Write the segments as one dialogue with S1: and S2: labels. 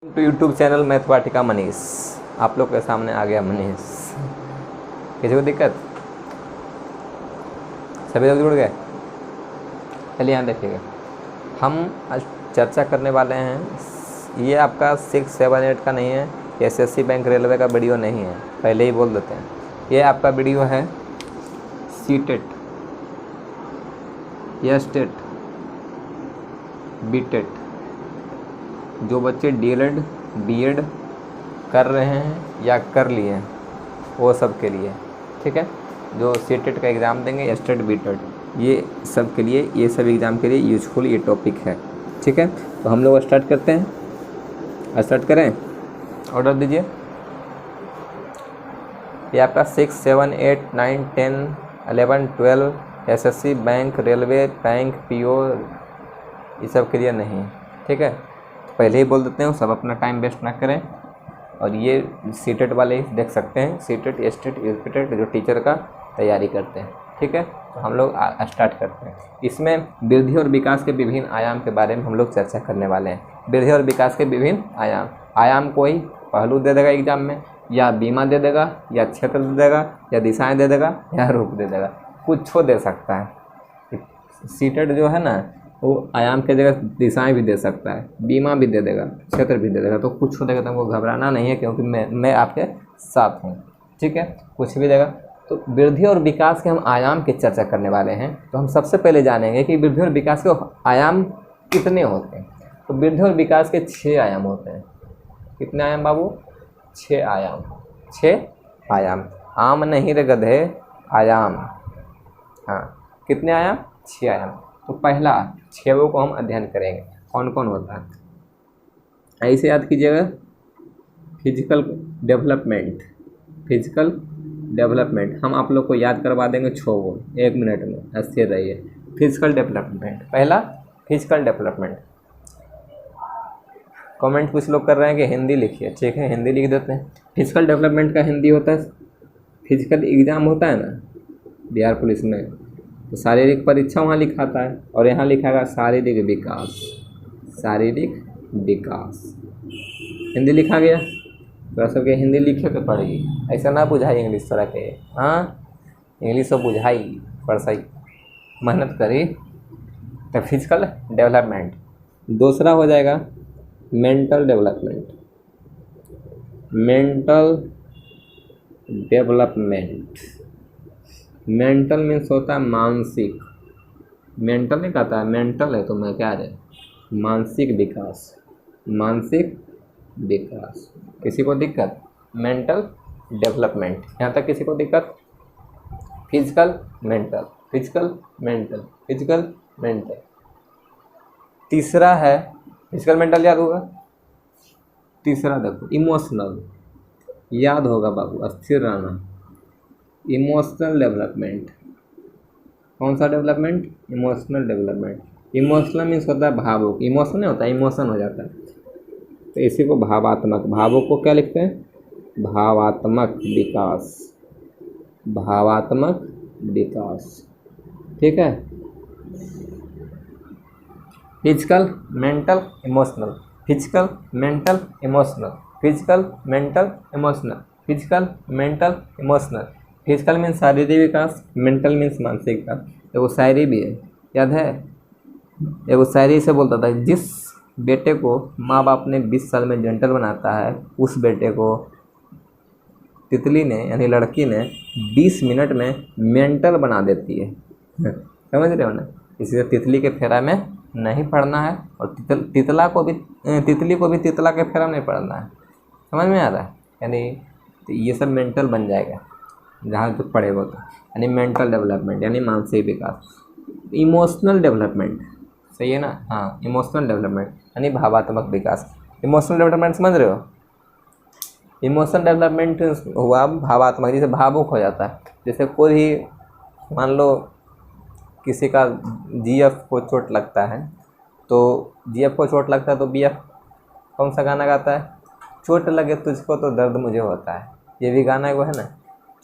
S1: To YouTube channel math वाटिका मनीष। आप लोग के सामने आ गया मनीष। किसी को दिक्कत? सभी लोग जुड़ गए? चलिए यहाँ देखिएगा, हम आज चर्चा करने वाले हैं। ये आपका 6, 7, 8 का नहीं है, एसएससी बैंक रेलवे का वीडियो नहीं है, पहले ही बोल देते हैं। ये आपका वीडियो है सीटेट, एस्टेट, बीटेट। जो बच्चे डीएलएड बीएड कर रहे हैं या कर लिए हैं वो सब के लिए, ठीक है। जो सीटेट का एग्ज़ाम देंगे, एस्टेट, बीटेट, ये सब के लिए, ये सब एग्ज़ाम के लिए यूजफुल ये टॉपिक है, ठीक है। तो हम लोग स्टार्ट करते हैं। स्टार्ट करें, ऑर्डर दीजिए। ये आपका 6, 7, 8, 9, 10, 11, 12 SSC bank railway bank PO ये सब के लिए नहीं, ठीक है। पहले ही बोल देते हैं, सब अपना टाइम वेस्ट ना करें। और ये सीटेट वाले ही देख सकते हैं, सीटेट, एस्टेट, यूपीटेट, जो टीचर का तैयारी करते हैं, ठीक है। तो हम लोग स्टार्ट करते हैं। इसमें वृद्धि और विकास के विभिन्न आयाम के बारे में हम लोग चर्चा करने वाले हैं। वृद्धि और विकास के विभिन्न आयाम कोई पहलू दे देगा एग्जाम में, या बीमा दे देगा, या क्षेत्र दे देगा, या दिशाएँ दे देगा, या रूप दे देगा, कुछ दे सकता है। सीटेट जो है ना, वो आयाम के जगह दिशाएं भी दे सकता है, बीमा भी दे देगा, क्षेत्र भी दे देगा। तो कुछ हो देगा, तो हमको घबराना नहीं है, क्योंकि मैं आपके साथ हूँ, ठीक है। कुछ भी देगा। तो वृद्धि और विकास के हम आयाम की चर्चा करने वाले हैं। तो हम सबसे पहले जानेंगे कि वृद्धि और विकास के आयाम कितने होते हैं। तो वृद्धि और विकास के 6 आयाम होते हैं। कितने आयाम बाबू? 6 आयाम। 6 आयाम। आम नहीं रे गधे, आयाम। हाँ, कितने आयाम? 6 आयाम। तो पहला 6 को हम अध्ययन करेंगे, कौन कौन होता है। ऐसे याद कीजिएगा, फिजिकल डेवलपमेंट। फिजिकल डेवलपमेंट हम आप लोग को याद करवा देंगे 6 1 मिनट में, स्थिर रहिए। फिजिकल डेवलपमेंट, पहला फिजिकल डेवलपमेंट। कमेंट कुछ लोग कर रहे हैं कि हिंदी लिखिए, ठीक है, हिंदी लिख देते हैं। फिजिकल डेवलपमेंट का हिंदी होता है, फिजिकल एग्ज़ाम होता है ना बिहार पुलिस में, तो शारीरिक परीक्षा वहाँ लिखाता है, और यहाँ लिखाएगा शारीरिक विकास। शारीरिक विकास हिंदी लिखा गया। तो सबके हिंदी लिखे के पड़ेगी, ऐसा ना बुझाई इंग्लिश तरह के। हाँ, इंग्लिश तो बुझाई पर सही मेहनत करी। तो फिजिकल डेवलपमेंट। दूसरा हो जाएगा mental development. Mental development, mental means होता है मानसिक। मेंटल नहीं कहता है, मेंटल है तो मैं क्या है, मानसिक विकास। मानसिक विकास। किसी को दिक्कत? मेंटल डेवलपमेंट, यहाँ तक किसी को दिक्कत? Physical mental, physical mental, physical mental. तीसरा है, फिजिकल मेंटल याद होगा। तीसरा देखो इमोशनल, याद होगा बाबू, स्थिर रहना। Emotional development. कौन सा development? Emotional development. Emotional means होता है भावुक। इमोशन नहीं होता, इमोशन हो जाता है, तो इसी को भावात्मक। भावुक को क्या लिखते हैं? भावात्मक विकास। भावात्मक विकास, ठीक है। Physical mental emotional, physical mental emotional, physical mental emotional, physical mental emotional. Physical means शारीरिक विकास, मेंटल मीन्स मानसिक विकास। एगो शायरी भी है, याद है? एगो शायरी से बोलता था, जिस बेटे को माँ बाप ने 20 साल में जेंटल बनाता है, उस बेटे को तितली ने, यानी लड़की ने 20 मिनट में मेंटल बना देती है। समझ रहे हो ना? इसलिए तितली के फेरा में नहीं पड़ना है, और तितली को भी तितला के फेरा में नहीं पड़ना है। समझ में आ रहा है? यानी तो ये सब मेंटल बन जाएगा जहाँ तक पढ़ेगा तो। यानी मेंटल डेवलपमेंट यानी मानसिक विकास। इमोशनल डेवलपमेंट, सही है ना? हाँ, इमोशनल डेवलपमेंट यानी भावात्मक विकास। इमोशनल डेवलपमेंट समझ रहे हो? इमोशनल डेवलपमेंट हुआ भावात्मक, जैसे भावुक हो जाता है। जैसे कोई भी, मान लो किसी का जीएफ को चोट लगता है, तो जीएफ को चोट लगता है तो बीएफ कौन सा गाना गाता है? चोट लगे तुझको तो दर्द मुझे होता है। ये भी गाना है वो, है ना?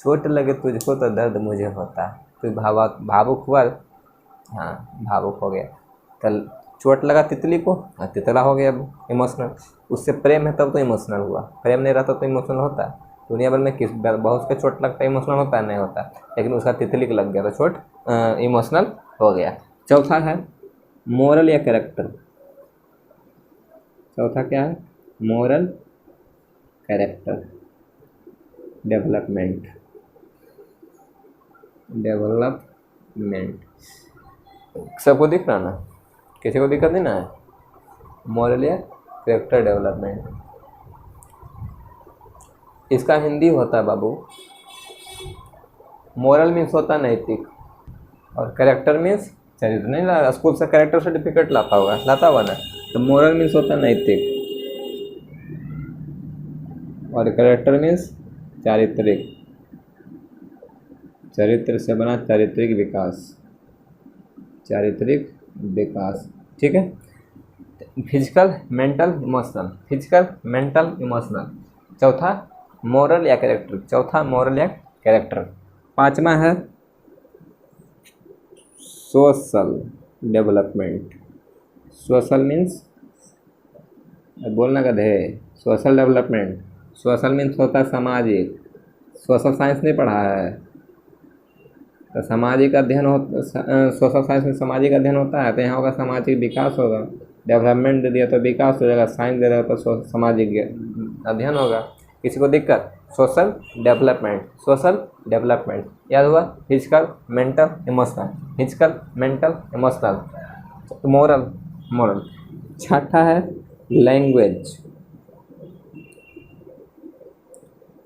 S1: चोट लगे तुझको तो दर्द मुझे होता है। तो भावुक हुआ, हाँ भावुक हो गया। कल चोट लगा तितली को, तितला हो गया इमोशनल। उससे प्रेम है तब तो इमोशनल हुआ, प्रेम नहीं रहता तो इमोशनल होता है? दुनिया भर में किस बहुत पे चोट लगता है इमोशनल होता है? नहीं होता। लेकिन उसका तितली को लग गया तो चोट इमोशनल हो गया। चौथा है मोरल या कैरेक्टर। चौथा क्या है? Moral character development. सबको दिख रहा ना? किसी को दिक्कत नहीं ना है? मोरल या कैरेक्टर डेवलपमेंट, इसका हिंदी होता है बाबू, मोरल मीन्स होता है नैतिक, और कैरेक्टर मीन्स चरित्र। नहीं ला स्कूल से कैरेक्टर सर्टिफिकेट लाता होगा ना? तो मोरल मीन्स होता है नैतिक और कैरेक्टर मीन्स चारित्रिक, चरित्र से बना चारित्रिक विकास, चारित्रिक विकास। ठीक है। Physical mental emotional, physical mental emotional. चौथा मोरल या कैरेक्टर, चौथा मोरल या कैरेक्टर। पांचवा है सोशल डेवलपमेंट। सोशल मीन्स बोलना गधे, सोशल डेवलपमेंट। सोशल मीन्स होता है सामाजिक। सोशल साइंस नहीं पढ़ा है तो सामाजिक अध्ययन हो, सोशल साइंस में सामाजिक अध्ययन होता है, तो यहाँ होगा सामाजिक विकास होगा। डेवलपमेंट दे दिया तो विकास हो जाएगा, साइंस दे देगा तो सामाजिक अध्ययन होगा। किसी को दिक्कत? सोशल डेवलपमेंट, सोशल डेवलपमेंट याद हुआ? Physical mental emotional, physical mental emotional, moral moral. छठा है लैंग्वेज,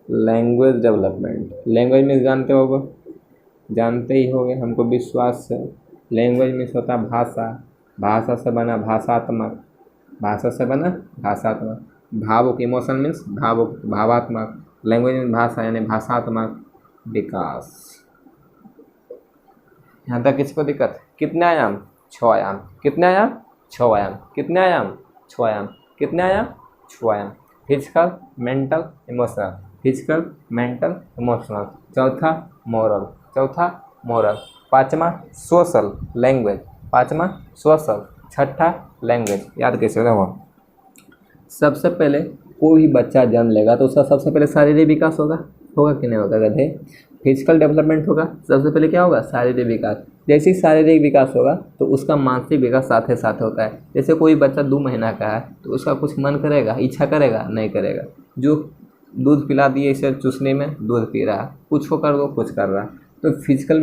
S1: लैंग्वेज डेवलपमेंट। लैंग्वेज में जानते ही होंगे, हमको विश्वास है। लैंग्वेज में होता है भाषा, भाषा से बना भाषात्मक, भाषा से बना भाषात्मक। भावुक इमोशन मीन्स भावुक, भावात्मक। लैंग्वेज में भाषा यानी भाषात्मक विकास। यहाँ तक किसी को दिक्कत? कितने आयाम? 6 आयाम। कितने आयाम? 6 आयाम। कितने आयाम? 6 आयाम। कितने आयाम? 6 आयाम। Physical mental emotional, physical mental emotional. चौथा मोरल, चौथा मोरल। पाँचवा सोशल लैंग्वेज, पाँचवा सोशल। छठा लैंग्वेज। याद कैसे होगा? सबसे पहले कोई भी बच्चा जन्म लेगा तो उसका सबसे पहले शारीरिक विकास होगा कि नहीं होगा गधे? फिजिकल डेवलपमेंट होगा। सबसे पहले क्या होगा? शारीरिक विकास। जैसे ही शारीरिक विकास होगा तो उसका मानसिक विकास साथ ही साथ होता है। जैसे कोई बच्चा 2 महीना का है तो उसका कुछ मन करेगा, इच्छा करेगा? नहीं करेगा। जो दूध पिला दिए इसे चूसने में, दूध पी रहा, कुछ को कर दो कुछ कर रहा। तो फिजिकल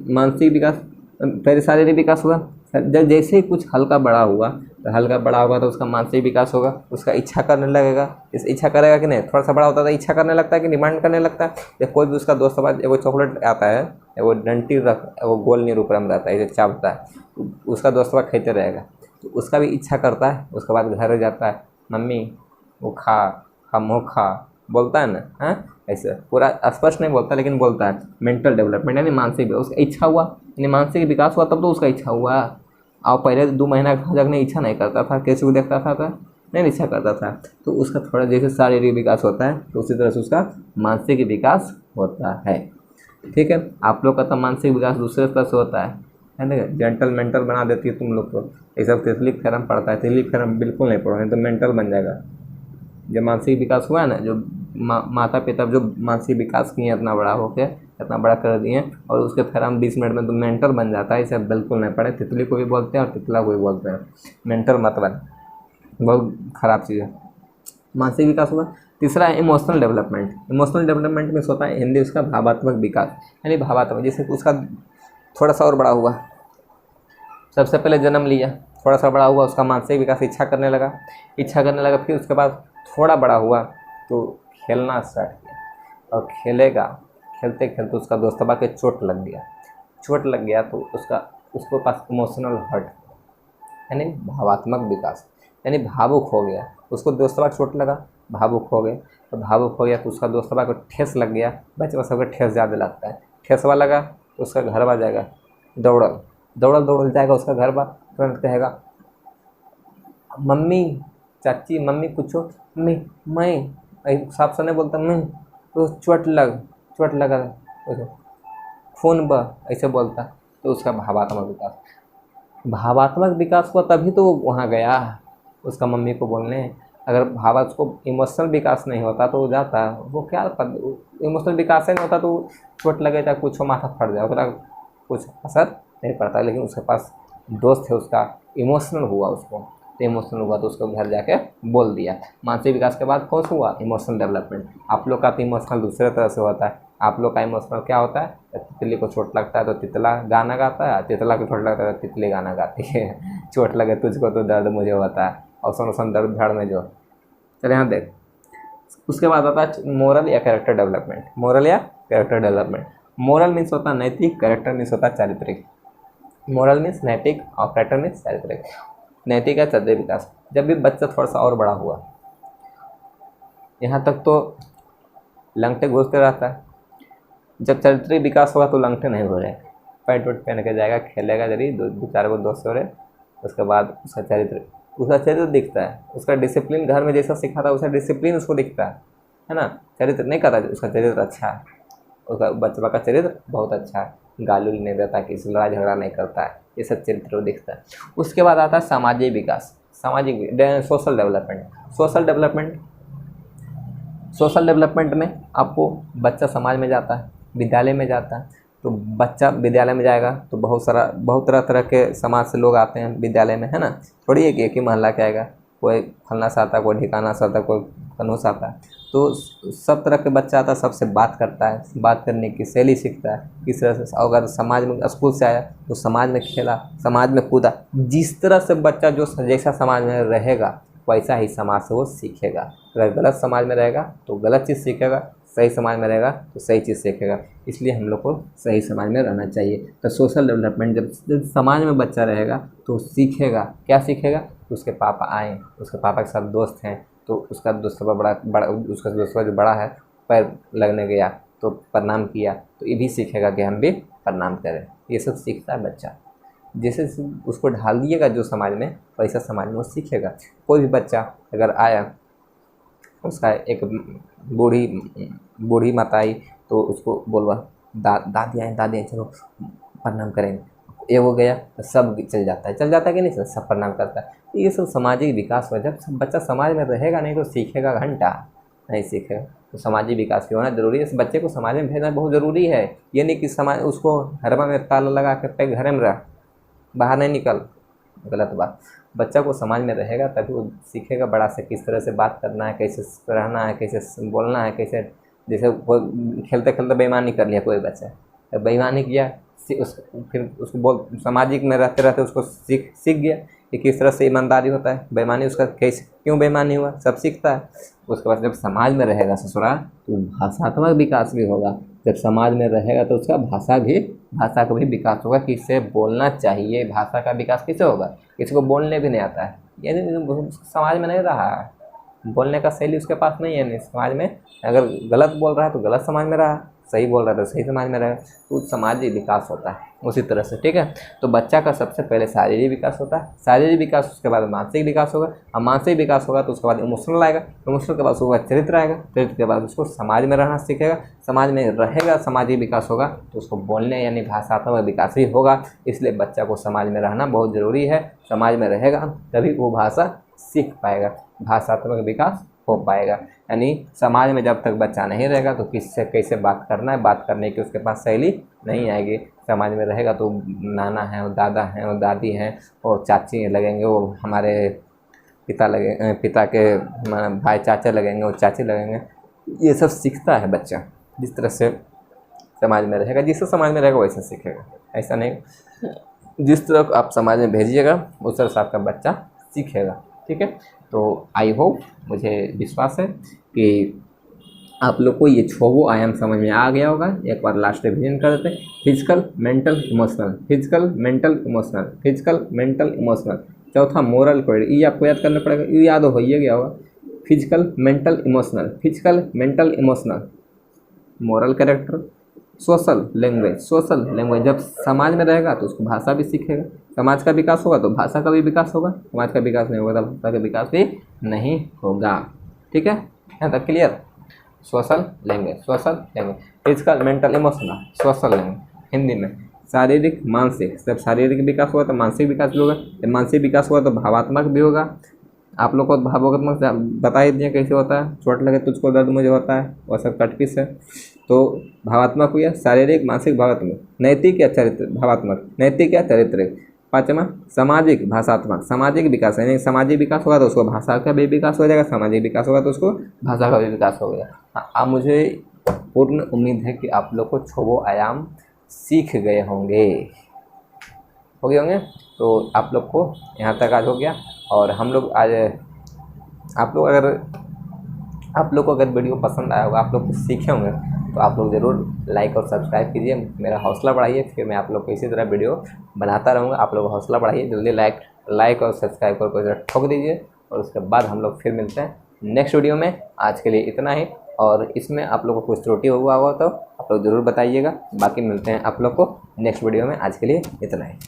S1: मानसिक विकास पहले शारीरिक विकास हुआ। जब जैसे ही कुछ हल्का बड़ा हुआ तो उसका मानसिक विकास होगा, उसका इच्छा करने लगेगा। इस इच्छा करेगा कि नहीं? थोड़ा सा बड़ा होता है इच्छा करने लगता है कि डिमांड करने लगता है। या कोई भी उसका दोस्त के वो चॉकलेट आता है, वो डंटी वो गोल नहीं रूप में रहता है, इसे चापता है, उसका दोस्त खेते रहेगा तो उसका भी इच्छा करता है। उसके बाद घर जाता है, मम्मी वो खा मुँह खा, बोलता है ना? हाँ, ऐसे पूरा स्पष्ट नहीं बोलता लेकिन बोलता है। मेंटल डेवलपमेंट यानी मानसिक, उसका इच्छा हुआ यानी मानसिक विकास हुआ, तब तो उसका इच्छा हुआ। और पहले 2 महीना जगने इच्छा नहीं करता था, कैसे को देखता था नहीं इच्छा करता था। तो उसका थोड़ा जैसे शारीरिक विकास होता है तो उसी तरह से उसका मानसिक विकास होता है। ठीक है। आप लोग का तो मानसिक विकास दूसरे तरह से होता है ना? जेंटल मेंटल बना देती है तुम लोग को। ये सब तितली थ्योरम पढ़ता है, तितली थ्योरम बिल्कुल नहीं पढ़ो, नहीं तो मेंटल बन जाएगा। जब मानसिक विकास हुआ है ना, जो माता पिता जो मानसिक विकास किए इतना बड़ा होके इतना बड़ा कर दिए और उसके फिर हम 20 मिनट में तो मेंटल बन जाता है। इसे बिल्कुल नहीं पढ़े। तितली को भी बोलते हैं और तितला को भी बोलते हैं। मेंटल मत बन, बहुत ख़राब चीज़ है। मानसिक विकास हुआ। तीसरा है इमोशनल डेवलपमेंट। इमोशनल डेवलपमेंट में होता है हिंदी उसका भावात्मक विकास, यानी भावात्मक। जैसे उसका थोड़ा सा और बड़ा हुआ, सबसे पहले जन्म लिया, थोड़ा सा बड़ा हुआ, उसका मानसिक विकास, इच्छा करने लगा, फिर उसके बाद थोड़ा बड़ा हुआ तो खेलना स्टार्ट किया और खेलेगा। खेलते खेलते उसका दोस्तबा के चोट लग गया तो उसको पास इमोशनल हर्ट यानी भावात्मक विकास, यानी भावुक हो गया। उसको दोस्तबा चोट लगा, भावुक हो गया तो उसका दोस्तबा को ठेस लग गया। बच्चे सबको ठेस ज़्यादा लगता है, ठेसवा लगा तो उसका घरवा जाएगा, दौड़ल जाएगा उसका घरवा, तुरंत कहेगा मम्मी चाची, मम्मी पूछो, मम्मी मैं साफ से नहीं बोलता, मैं तो चोट लगा खून बह, ऐसे बोलता। तो उसका भावात्मक विकास। भावात्मक विकास हुआ तभी तो वो वहाँ गया उसका मम्मी को बोलने। अगर उसको इमोशनल विकास नहीं होता तो वो जाता, वो क्या इमोशनल विकास ही नहीं होता तो चोट लगे चाहे कुछ हो, माथा फट जाए, उसका कुछ असर नहीं पड़ता। लेकिन उसके पास दोस्त है उसका, इमोशनल हुआ उसको, तो इमोशनल हुआ तो उसको घर जाके बोल दिया। मानसिक विकास के बाद कौन सा हुआ? Emotional development. आप लोग का तो इमोशनल दूसरे तरह से होता है। आप लोग का इमोशनल क्या होता है? तितली को चोट लगता है तो तितला गाना गाता है, तितला को चोट लगता है तो तितली गाना गाती है। चोट लगे तुझको तो दर्द मुझे होता है, और सुन दर्द झाड़ में जो। चल यहाँ देख, उसके बाद आता है मोरल या कैरेक्टर डेवलपमेंट। मोरल या कैरेक्टर डेवलपमेंट। मोरल मीन्स होता है नैतिक, कैरेक्टर मीन्स होता है चारित्रिक। मोरल मीन्स नैतिक और कैरेक्टर मीन्स चारित्रिक। नैतिक है चारित्रिक विकास, जब भी बच्चा थोड़ा सा और बड़ा हुआ, यहाँ तक तो लंगटे घुसते रहता है, जब चारित्रिक विकास होगा तो लंगटे नहीं घुरेगा, पैंट वैंट पहन के जाएगा, खेलेगा जरी, दो चार गो दोस्त हो रहे, उसके बाद उसका चरित्र दिखता है, उसका डिसिप्लिन घर में जैसा सीखा था उसका डिसिप्लिन उसको दिखता है ना। चरित्र नहीं कहता उसका चरित्र अच्छा है, उसका बच्चा का चरित्र बहुत अच्छा है, गाली नहीं देता, किसी लड़ाई झगड़ा नहीं करता है, ये सब चरित्र दिखता है। उसके बाद आता है सामाजिक विकास, सोशल डेवलपमेंट। सोशल डेवलपमेंट में आपको बच्चा समाज में जाता है, विद्यालय में जाता है, तो बच्चा विद्यालय में जाएगा तो बहुत तरह के समाज से लोग आते हैं विद्यालय में, है ना। थोड़ी एक ही मोहल्ला के आएगा, कोई फलना से आता, कोई ठिकाना से आता, कोई कन्हू से आता है, तो सब तरह के बच्चा आता है, सबसे बात करता है, बात करने की शैली सीखता है किस तरह से। अगर समाज में स्कूल से आया तो समाज में खेला, समाज में कूदा, जिस तरह से बच्चा जो जैसा समाज में रहेगा वैसा ही समाज से वो सीखेगा। अगर गलत समाज में रहेगा तो गलत चीज़ सीखेगा, सही समाज में रहेगा तो सही चीज़ सीखेगा। इसलिए हम लोग को सही समाज में रहना चाहिए। तो सोशल डेवलपमेंट, जब समाज में बच्चा रहेगा तो सीखेगा, क्या सीखेगा? तो उसके पापा आए, उसके पापा के साथ दोस्त हैं, तो उसका दूसरा उसका दूसरा जो बड़ा है पैर लगने गया तो प्रणाम किया, तो ये भी सीखेगा कि हम भी प्रणाम करें। ये सब सीखता है बच्चा। जैसे उसको ढाल दिएगा जो समाज में, वैसा समाज में वो सीखेगा। कोई भी बच्चा अगर आया, उसका एक बूढ़ी माता आई तो उसको बोलवा दादी आई चलो प्रणाम करेंगे, ये हो गया तो सब चल जाता है कि नहीं, सब प्रणाम करता है। तो ये सब सामाजिक विकास हो। जब बच्चा समाज में रहेगा नहीं तो सीखेगा घंटा नहीं सीखेगा। तो सामाजिक विकास भी होना जरूरी है। इस बच्चे को समाज में भेजना बहुत ज़रूरी है। ये नहीं कि समाज उसको घरमा में ताला लगा के पे घर में रह, बाहर नहीं निकल, गलत बात। बच्चा को समाज में रहेगा तभी वो सीखेगा बड़ा से किस तरह से बात करना है, कैसे रहना है, कैसे बोलना है, कैसे। जैसे वो खेलते खेलते बेईमानी कर लिया कोई बच्चा, बेईमानी किया, फिर उसको सामाजिक में रहते रहते उसको सीख गया कि किस तरह से ईमानदारी होता है, बेईमानी उसका कैसे क्यों बेईमानी हुआ, सब सीखता है। उसके बाद जब समाज में रहेगा ससुरा तो भाषात्मक विकास भी होगा। जब समाज में रहेगा तो उसका भाषा का भी विकास होगा, किससे बोलना चाहिए। भाषा का विकास किससे होगा? किसी को बोलने भी नहीं आता है, यानी समाज में नहीं रहा है, बोलने का शैली उसके पास नहीं है। समाज में अगर गलत बोल रहा है तो गलत समाज में रहा, सही बोल रहा है तो सही समाज में रहा, तो सामाजिक विकास होता है उसी तरह से। ठीक है, तो बच्चा का सबसे पहले शारीरिक विकास होता है, शारीरिक विकास, उसके बाद मानसिक विकास होगा, और मानसिक विकास होगा तो उसके बाद इमोशनल आएगा, इमोशनल के बाद उसके चरित्र आएगा, चरित्र के बाद उसको समाज में रहना सीखेगा, समाज में रहेगा, सामाजिक विकास होगा तो उसको बोलने यानी भाषात्मक विकास भी होगा। इसलिए बच्चा को समाज में रहना बहुत ज़रूरी है। समाज में रहेगा तभी वो भाषा सीख पाएगा, भाषात्मक विकास हो पाएगा। यानी समाज में जब तक बच्चा नहीं रहेगा तो किससे कैसे बात करना है, बात करने की उसके पास शैली नहीं आएगी। समाज में रहेगा तो नाना है, वो दादा हैं, वो दादी हैं, और चाची लगेंगे, वो हमारे पिता के भाई चाचा लगेंगे, वो चाची लगेंगे। ये सब सीखता है बच्चा, जिस तरह से समाज में रहेगा, जिससे समाज में रहेगा वैसे सीखेगा। ऐसा नहीं, जिस तरह आप समाज में भेजिएगा उस तरह से आपका बच्चा सीखेगा। ठीक है, तो आई होप, मुझे विश्वास है कि आप लोग को ये 6 आयाम समझ में आ गया होगा। एक बार लास्ट रिविजन कर देते हैं। Physical, mental, emotional, physical, mental, emotional, physical, mental, emotional. चौथा मोरल कोड, ये आपको याद करना पड़ेगा, ये याद हो ही गया होगा। Physical, mental, emotional, physical, mental, emotional, moral character, social language. जब समाज में रहेगा तो उसको भाषा भी सीखेगा, समाज का विकास होगा तो भाषा का भी विकास होगा, समाज का विकास नहीं होगा तो भाषा का विकास भी नहीं होगा। ठीक है, यहाँ तक clear? Social language, physical, mental, emotional, social language, Hindi में शारीरिक मानसिक, जब शारीरिक विकास होगा तो मानसिक विकास भी होगा, जब मानसिक विकास होगा तो भावात्मक भी होगा। आप लोग को भावात्मक बता ही दिए कैसे होता है, चोट लगे तुझको दर्द मुझे होता है, वह सब कटपीस है। तो भावात्मक हुआ शारीरिक मानसिक भावात्मक, नैतिक या चरित्र भावात्मक, नैतिक या चारित्रिक। पाँचवा सामाजिक भाषात्मक, सामाजिक विकास यानी सामाजिक विकास होगा तो उसको भाषा का भी विकास हो जाएगा, सामाजिक विकास होगा तो उसको भाषा का भी विकास हो गया। हाँ, अब मुझे पूर्ण उम्मीद है कि आप लोग को छो आयाम सीख गए होंगे, हो गए होंगे। तो आप लोग को यहाँ तक आज हो गया। और हम लोग आज आप लोग को अगर वीडियो पसंद आया होगा, आप लोग कुछ सीखे होंगे, तो आप लोग ज़रूर लाइक और सब्सक्राइब कीजिए, मेरा हौसला बढ़ाइए। फिर मैं आप लोग को इसी तरह वीडियो बनाता रहूँगा। आप लोग हौसला बढ़ाइए, जल्दी लाइक और सब्सक्राइब कर ठोक दीजिए। और उसके बाद हम लोग फिर मिलते हैं नेक्स्ट वीडियो में। आज के लिए इतना ही, और इसमें आप लोग को कुछ त्रुटि हुआ हो तो आप लोग ज़रूर बताइएगा। बाकी मिलते हैं आप लोग को नेक्स्ट वीडियो में। आज के लिए इतना ही।